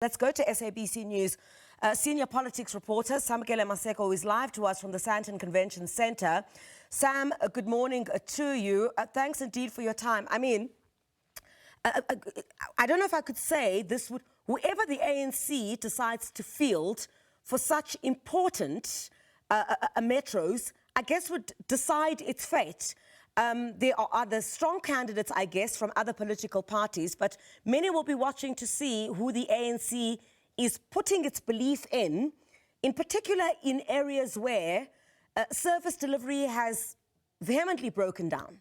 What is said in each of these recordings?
Let's go to SABC News. Senior politics reporter Samkele Maseko is live to us from the Sandton Convention Centre. Sam, good morning to you. Thanks indeed for your time. I mean, I don't know if I could say this would, whoever the ANC decides to field for such important metros, I guess would decide its fate. There are other strong candidates, I guess, from other political parties, but many will be watching to see who the ANC is putting its belief in particular in areas where service delivery has vehemently broken down.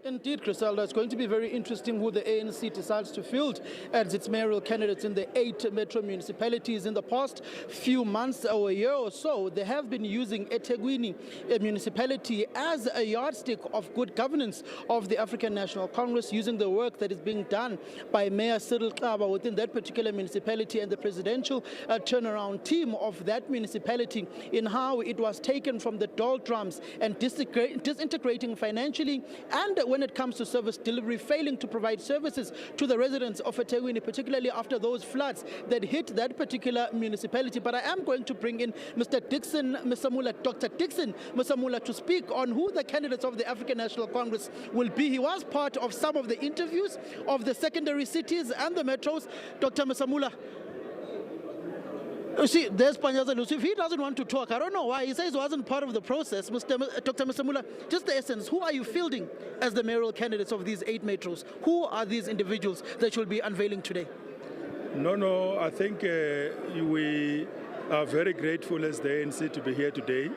Indeed, Criselda, it's going to be very interesting who the ANC decides to field as its mayoral candidates in the 8 metro municipalities. In the past few months or a year or so, they have been using eThekwini, a municipality, as a yardstick of good governance of the African National Congress, using the work that is being done by Mayor Cyril Kaba within that particular municipality and the presidential turnaround team of that municipality in how it was taken from the doldrums and disintegrating financially, and when it comes to service delivery, failing to provide services to the residents of eThekwini, particularly after those floods that hit that particular municipality. But I am going to bring in Mr. Dixon Musamula, Dr. Dixon Musamula, to speak on who the candidates of the African National Congress will be. He was part of some of the interviews of the secondary cities and the metros. Dr. Musamula, you see, there's Panyaza. If he doesn't want to talk, I don't know why. He says he wasn't part of the process. Dr. Musamula, just the essence, who are you fielding as the mayoral candidates of these 8 metros? Who are these individuals that you'll be unveiling today? No, I think we are very grateful as the ANC to be here today.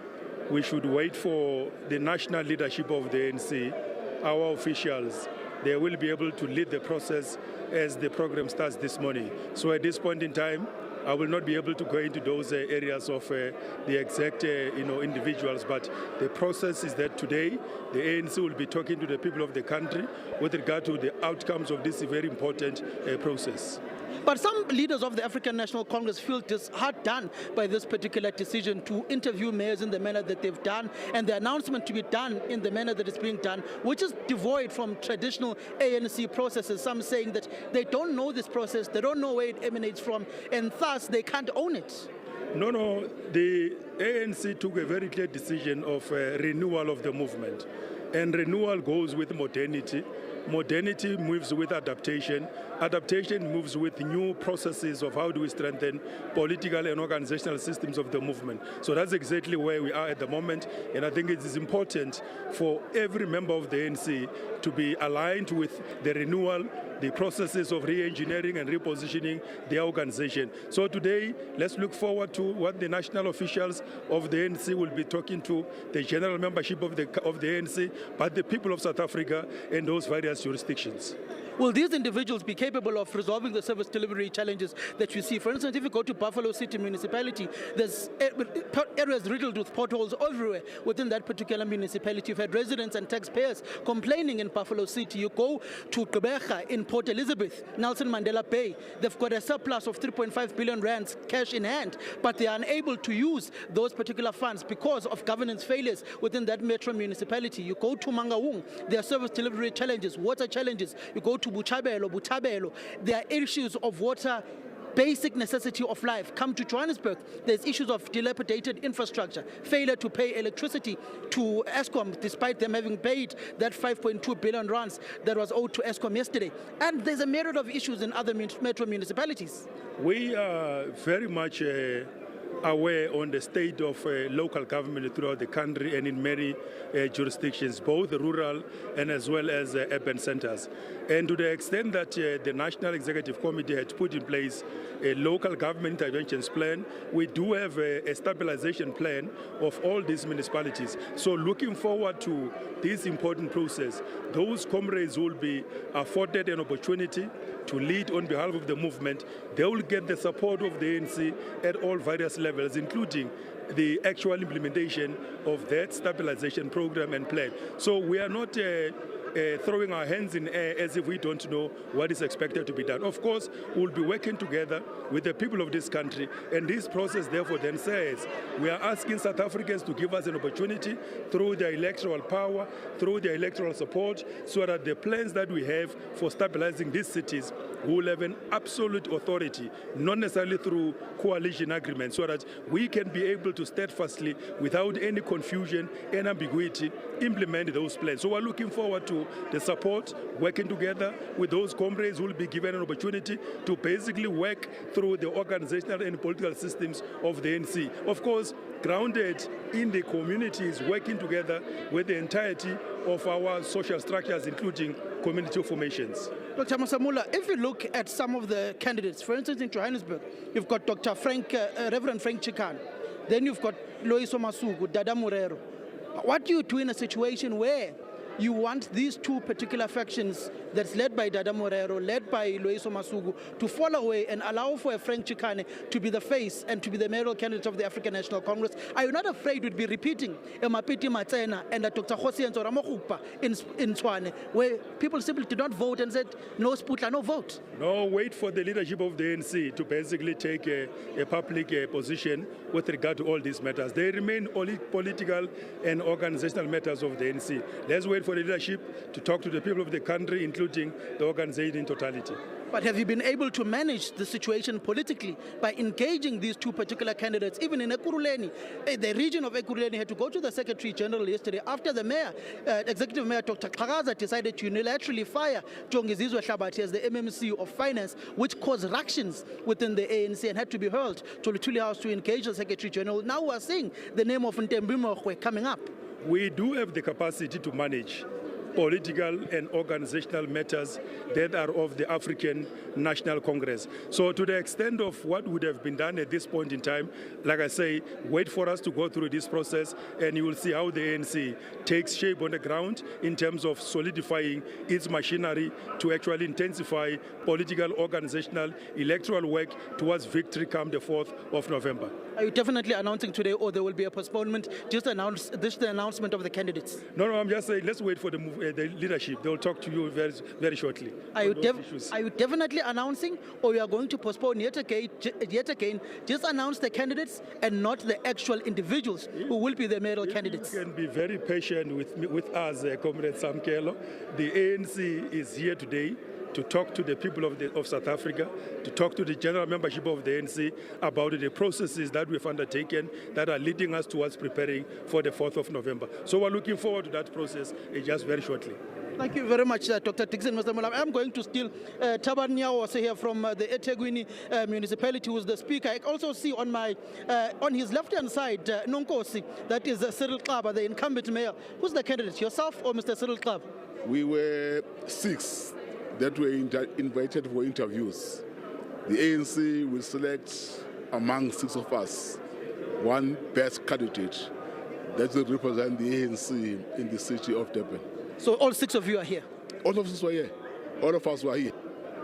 We should wait for the national leadership of the ANC, our officials. They will be able to lead the process as the program starts this morning. So at this point in time, I will not be able to go into those areas of the exact individuals, but the process is that today the ANC will be talking to the people of the country with regard to the outcomes of this very important process. But some leaders of the African National Congress feel hard done by this particular decision to interview mayors in the manner that they've done, and the announcement to be done in the manner that it's being done, which is devoid from traditional ANC processes. Some saying that they don't know this process, they don't know where it emanates from, and thus they can't own it. No, the ANC took a very clear decision of renewal of the movement, and renewal goes with modernity. Modernity moves with adaptation. Adaptation moves with new processes of how do we strengthen political and organizational systems of the movement. So that's exactly where we are at the moment. And I think it is important for every member of the ANC to be aligned with the renewal, the processes of re-engineering and repositioning their organization. So today, let's look forward to what the national officials of the ANC will be talking to, the general membership of the ANC, but the people of South Africa and those various jurisdictions. Will these individuals be capable of resolving the service delivery challenges that you see? For instance, if you go to Buffalo City Municipality, there's areas riddled with potholes everywhere within that particular municipality. You've had residents and taxpayers complaining in Buffalo City. You go to Gqeberha in Port Elizabeth, Nelson Mandela Bay, they've got a surplus of 3.5 billion rands cash in hand, but they are unable to use those particular funds because of governance failures within that metro municipality. You go to Mangaung, there are service delivery challenges, water challenges. You go to Butabelo, there are issues of water, basic necessity of life. Come to Johannesburg, there's issues of dilapidated infrastructure, failure to pay electricity to Eskom, despite them having paid that 5.2 billion rands that was owed to Eskom yesterday. And there's a myriad of issues in other metro municipalities. We are very much aware on the state of local government throughout the country and in many jurisdictions, both rural and as well as urban centers. And to the extent that the National Executive Committee had put in place a local government interventions plan, we do have a stabilization plan of all these municipalities. So looking forward to this important process, those comrades will be afforded an opportunity to lead on behalf of the movement. They will get the support of the ANC at all various levels, including the actual implementation of that stabilization program and plan. So we are not throwing our hands in air as if we don't know what is expected to be done. Of course, we'll be working together with the people of this country, and this process therefore then says we are asking South Africans to give us an opportunity through their electoral power, through their electoral support, so that the plans that we have for stabilizing these cities will have an absolute authority, not necessarily through coalition agreements, so that we can be able to steadfastly, without any confusion and ambiguity, implement those plans. So we're looking forward to the support, working together with those comrades who will be given an opportunity to basically work through the organizational and political systems of the ANC. Of course, grounded in the communities, working together with the entirety of our social structures, including community formations. Dr. Masamula, if you look at some of the candidates, for instance, in Johannesburg, you've got Reverend Frank Chikane, then you've got Loyiso Masuku, Dada Morero. What do you do in a situation where you want these two particular factions that's led by Dada Morero, led by Loyiso Masuku, to fall away and allow for a Frank Chikane to be the face and to be the mayoral candidate of the African National Congress? Are you not afraid we'd be repeating Mapiti Matsena and Dr. Jose Enzo Ramokupa in Tshwane, where people simply did not vote and said, no Sputla, no vote? No, wait for the leadership of the ANC to basically take a public position with regard to all these matters. They remain only political and organizational matters of the ANC. Let's wait for the leadership to talk to the people of the country, including the organization in totality. But have you been able to manage the situation politically by engaging these two particular candidates, even in Ekurhuleni? The region of Ekurhuleni had to go to the Secretary General yesterday after the mayor, Executive Mayor Dr. Xhakaza, decided to unilaterally fire Jongizizwe Hlabathi as the MMC of Finance, which caused ructions within the ANC and had to be hurled to Luthuli House to engage the Secretary General. Now we're seeing the name of Ntembui Mogoe coming up. We do have the capacity to manage political and organizational matters that are of the African National Congress. So to the extent of what would have been done at this point in time, like I say, wait for us to go through this process and you will see how the ANC takes shape on the ground in terms of solidifying its machinery to actually intensify political, organizational, electoral work towards victory come the 4th of November. Are you definitely announcing today, or there will be a postponement? Just announce this, the announcement of the candidates. No, I'm just saying, let's wait for the leadership. They will talk to you very, very shortly. Are you definitely announcing, or you are going to postpone yet again? Just announce the candidates and not the actual individuals who will be the mayoral candidates. You can be very patient with us, Comrade Samkele. The ANC is here today to talk to the people of South Africa, to talk to the general membership of the ANC about the processes that we've undertaken that are leading us towards preparing for the 4th of November. So we're looking forward to that process just very shortly. Thank you very much, Dr. Dixon Masamula. I'm going to steal Thabar Nyawase here from the eThekwini municipality, who is the speaker. I also see on his left-hand side, Nonkosi, that is Cyril Xaba, the incumbent mayor. Who's the candidate, yourself or Mr. Cyril Xaba? We were 6 that were invited for interviews. The ANC will select among 6 of us one best candidate that will represent the ANC in the city of Durban. So all 6 of you are here? All of us were here. All of us were here.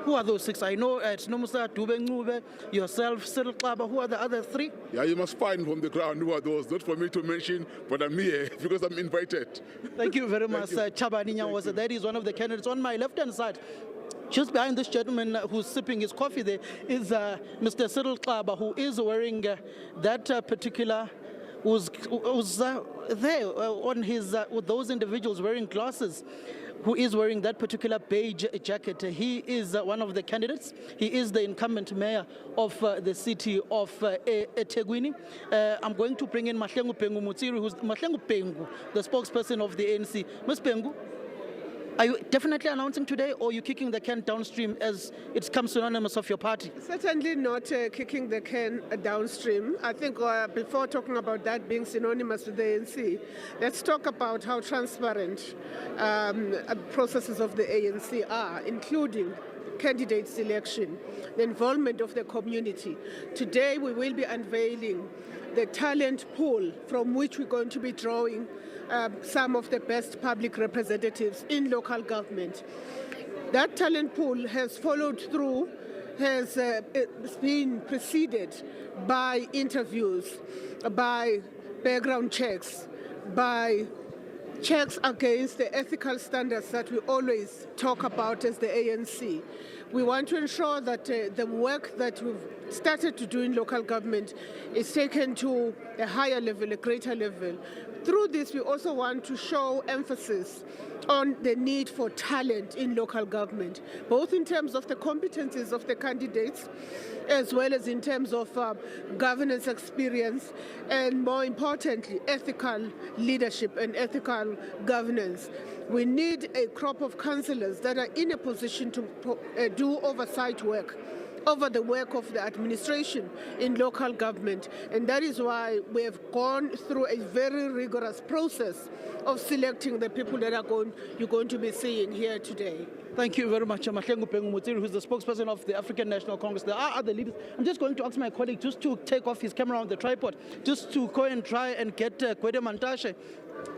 Who are those 6? I know it's Nomusa, Dube Ncube, yourself, Cyril Xaba. Who are the other 3? Yeah, you must find from the ground who are those. Not for me to mention, but I'm here because I'm invited. Thank you very much, Thabar Nyawase. That is one of the candidates. On my left-hand side, just behind this gentleman who's sipping his coffee there, is Mr. Cyril Xaba, who is wearing that particular, who's there on his, with those individuals wearing glasses, who is wearing that particular beige jacket. He is one of the candidates. He is the incumbent mayor of the city of eThekwini. I'm going to bring in Mahlengu Pengu Mutsiri, who's Mahlengu Pengu, the spokesperson of the ANC. Ms. Pengu, are you definitely announcing today, or are you kicking the can downstream as it comes synonymous of your party? Certainly not kicking the can downstream. I think before talking about that being synonymous with the ANC, let's talk about how transparent processes of the ANC are, including candidate selection, the involvement of the community. Today we will be unveiling the talent pool from which we're going to be drawing some of the best public representatives in local government. That talent pool has followed through, has been preceded by interviews, by background checks, by checks against the ethical standards that we always talk about as the ANC. We want to ensure that the work that we've started to do in local government is taken to a higher level, a greater level. Through this, we also want to show emphasis on the need for talent in local government, both in terms of the competencies of the candidates, as well as in terms of governance experience, and more importantly, ethical leadership and ethical governance. We need a crop of councillors that are in a position to do oversight work over the work of the administration in local government. And that is why we have gone through a very rigorous process of selecting the people that you're going to be seeing here today. Thank you very much, Mahlengu Pengumutsiri, who's the spokesperson of the African National Congress. There are other leaders. I'm just going to ask my colleague just to take off his camera on the tripod, just to go and try and get Kwede Mantashe.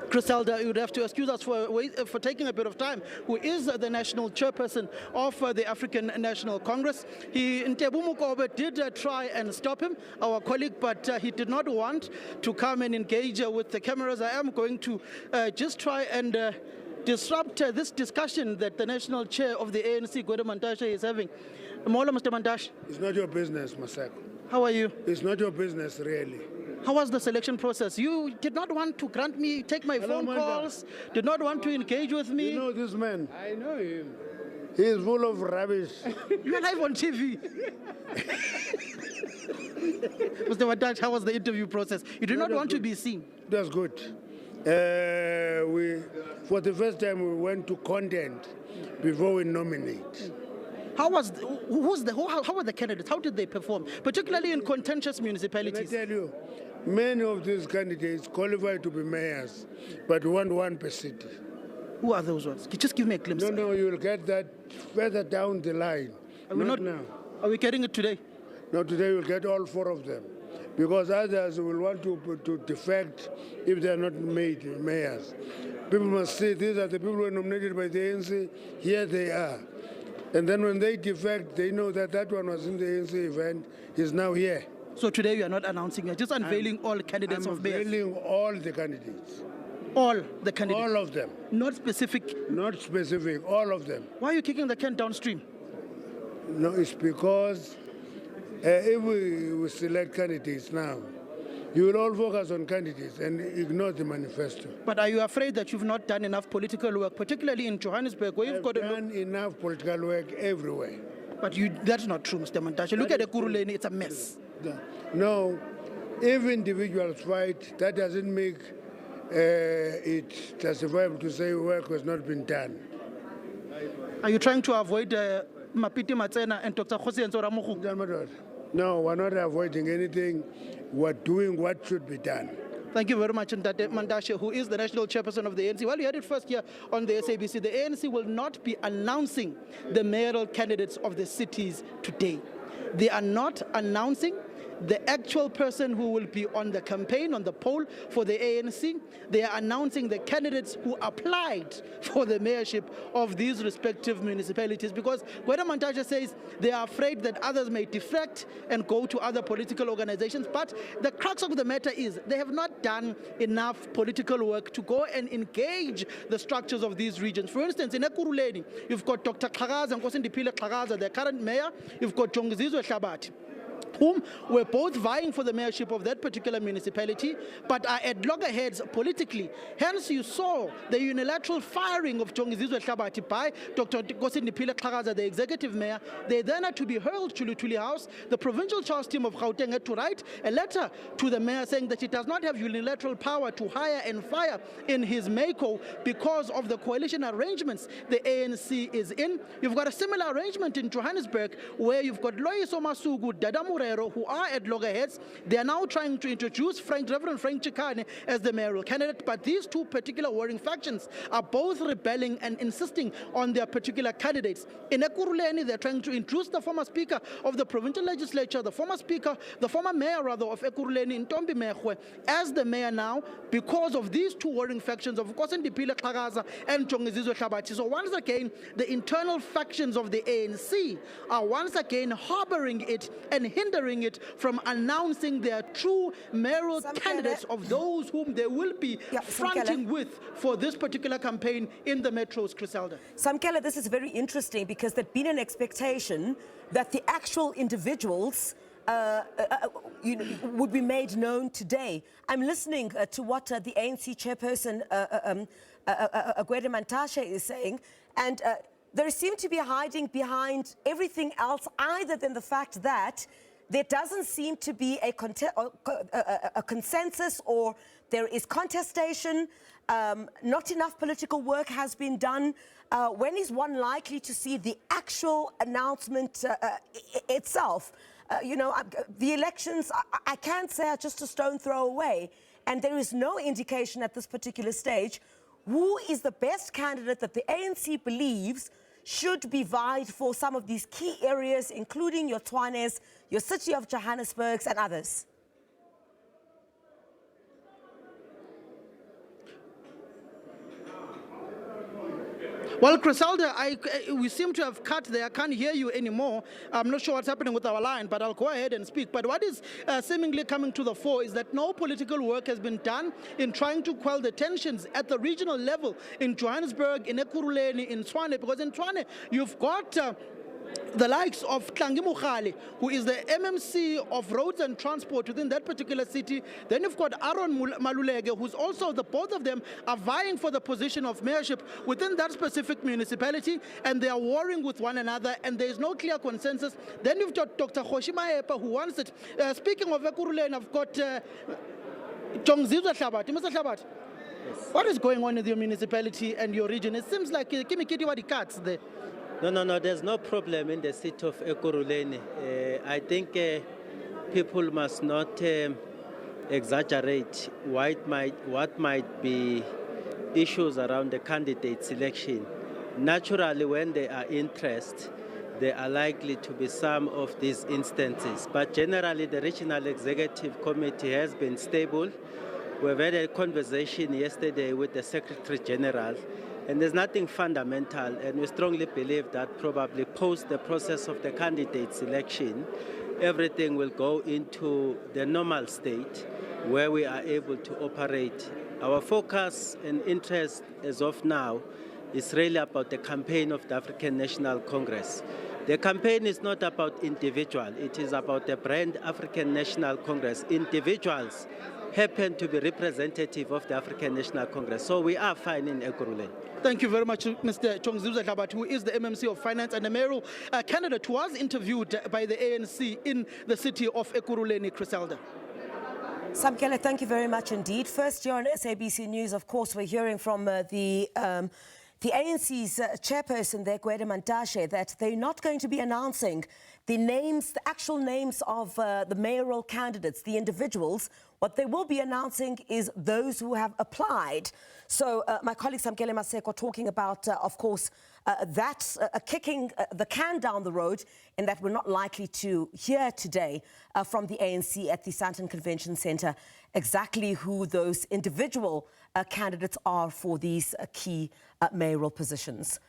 Griselda, you would have to excuse us for taking a bit of time, who is the national chairperson of the African National Congress. Ntebu Mukobe did try and stop him, our colleague, but he did not want to come and engage with the cameras. I am going to just try and disrupt this discussion that the national chair of the ANC, Kwede Mantashe, is having. Mola, Mr. Mantashe. It's not your business, Maseko. How are you? It's not your business, really. How was the selection process? You did not want to grant me, take my phone calls, did not want to engage with me. You know this man? I know him. He is full of rubbish. You're live on TV. Mr. Mantashe, how was the interview process? You did not want to be seen. That's good. For the first time, we went to content before we nominate. How were the candidates? How did they perform, particularly in contentious municipalities? I tell you, many of these candidates qualify to be mayors, but want one per city. Who are those ones? Just give me a glimpse. No, you'll get that further down the line. Not now. Are we getting it today? No, today you'll get all four of them, because others will want to defect if they are not made mayors. People must say these are the people who were nominated by the ANC, here they are. And then when they defect, they know that that one was in the ANC event, he's now here. So today you are not announcing, you're just unveiling all candidates of mayors? Unveiling all the candidates. All the candidates? All of them. Not specific? Not specific, all of them. Why are you kicking the can downstream? No, it's because if we select candidates now, you will all focus on candidates and ignore the manifesto. But are you afraid that you've not done enough political work, particularly in Johannesburg, where you've done enough political work everywhere? But that's not true, Mr. Mantashe. Look at the Kuruleni, it's a mess. No, if individuals fight, that doesn't make it justifiable to say work has not been done. Are you trying to avoid Mapiti Matsena and Dr. Jose Nzoramugu? No, we're not avoiding anything. We're doing what should be done. Thank you very much, Mantashe, who is the national chairperson of the ANC. Well, you heard it first here on the SABC. The ANC will not be announcing the mayoral candidates of the cities today. They are not announcing the actual person who will be on the campaign, on the poll for the ANC. They are announcing the candidates who applied for the mayorship of these respective municipalities, because Kwede Mantashe says they are afraid that others may defect and go to other political organizations. But the crux of the matter is they have not done enough political work to go and engage the structures of these regions. For instance, in Ekurhuleni, you've got Dr. Xhakaza and Nkosindipile Xhakaza, the current mayor. You've got Jongizizwe Hlabathi, whom were both vying for the mayorship of that particular municipality, but are at loggerheads politically. Hence, you saw the unilateral firing of Jongizizwe Hlabathi by Dr. Nkosindipile Xhakaza, the executive mayor. They then had to be hurled to Lutuli House. The provincial charge team of Gauteng had to write a letter to the mayor saying that he does not have unilateral power to hire and fire in his MACO because of the coalition arrangements the ANC is in. You've got a similar arrangement in Johannesburg, where you've got Loyiso Masuku, Dada Murero, who are at loggerheads. They are now trying to introduce Reverend Frank Chikane as the mayoral candidate, but these two particular warring factions are both rebelling and insisting on their particular candidates. In Ekurhuleni, they're trying to introduce the former speaker of the provincial legislature, the former mayor rather of Ekurhuleni, Ntombi Mehwe, as the mayor now, because of these two warring factions of Nkosindipile Xhakaza and Jongizizwe Hlabathi. So once again, the internal factions of the ANC are once again harboring it and hindering hindering it from announcing their true mayoral candidates of those whom they will be fronting with for this particular campaign in the metros, Griselda. Samkele, this is very interesting because there'd been an expectation that the actual individuals would be made known today. I'm listening to what the ANC chairperson, Gwede Mantashe, is saying, and they seem to be hiding behind everything else other than the fact that there doesn't seem to be a consensus, or there is contestation. Not enough political work has been done. When is one likely to see the actual announcement itself? The elections, I can't say are just a stone throw away, and there is no indication at this particular stage who is the best candidate that the ANC believes should be vied for some of these key areas, including your Tshwanes, your city of Johannesburg, and others. Well, Griselda, we seem to have cut there. I can't hear you anymore. I'm not sure what's happening with our line, but I'll go ahead and speak. But what is seemingly coming to the fore is that no political work has been done in trying to quell the tensions at the regional level in Johannesburg, in Ekurhuleni, in Tshwane, because in Tshwane, you've got the likes of Tlangi Mukhali, who is the MMC of roads and transport within that particular city. Then you've got Aaron Maluleke, who's also, both of them are vying for the position of mayorship within that specific municipality, and they are warring with one another, and there is no clear consensus. Then you've got Dr. Khoshima Epa, who wants it. Speaking of Ekurhuleni, I've got Jongzizwe Hlabathi. Mr. Hlabathi, what is going on in your municipality and your region? It seems like Kimikiti wadi cuts there. No, there's no problem in the city of Ekurhuleni. I think people must not exaggerate what might be issues around the candidate selection. Naturally, when there are interest, there are likely to be some of these instances. But generally, the Regional Executive Committee has been stable. We've had a conversation yesterday with the Secretary General, and there's nothing fundamental, and we strongly believe that probably post the process of the candidate selection, everything will go into the normal state where we are able to operate. Our focus and interest as of now is really about the campaign of the African National Congress. The campaign is not about individual, it is about the brand African National Congress. Individuals happen to be representative of the African National Congress. So we are fine in Ekurhuleni. Thank you very much, Mr. Jongzizwe Hlabathi, who is the MMC of Finance and the mayoral candidate who was interviewed by the ANC in the city of Ekurhuleni, Griselda. Samkele, thank you very much indeed. First, here on SABC News, of course, we're hearing from the ANC's chairperson there, Gwede Mantashe, that they're not going to be announcing the names, the actual names of the mayoral candidates, the individuals. What they will be announcing is those who have applied. So my colleague Samkele Maseko talking about, of course, that kicking the can down the road, and that we're not likely to hear today from the ANC at the Sandton Convention Centre exactly who those individual candidates are for these key mayoral positions.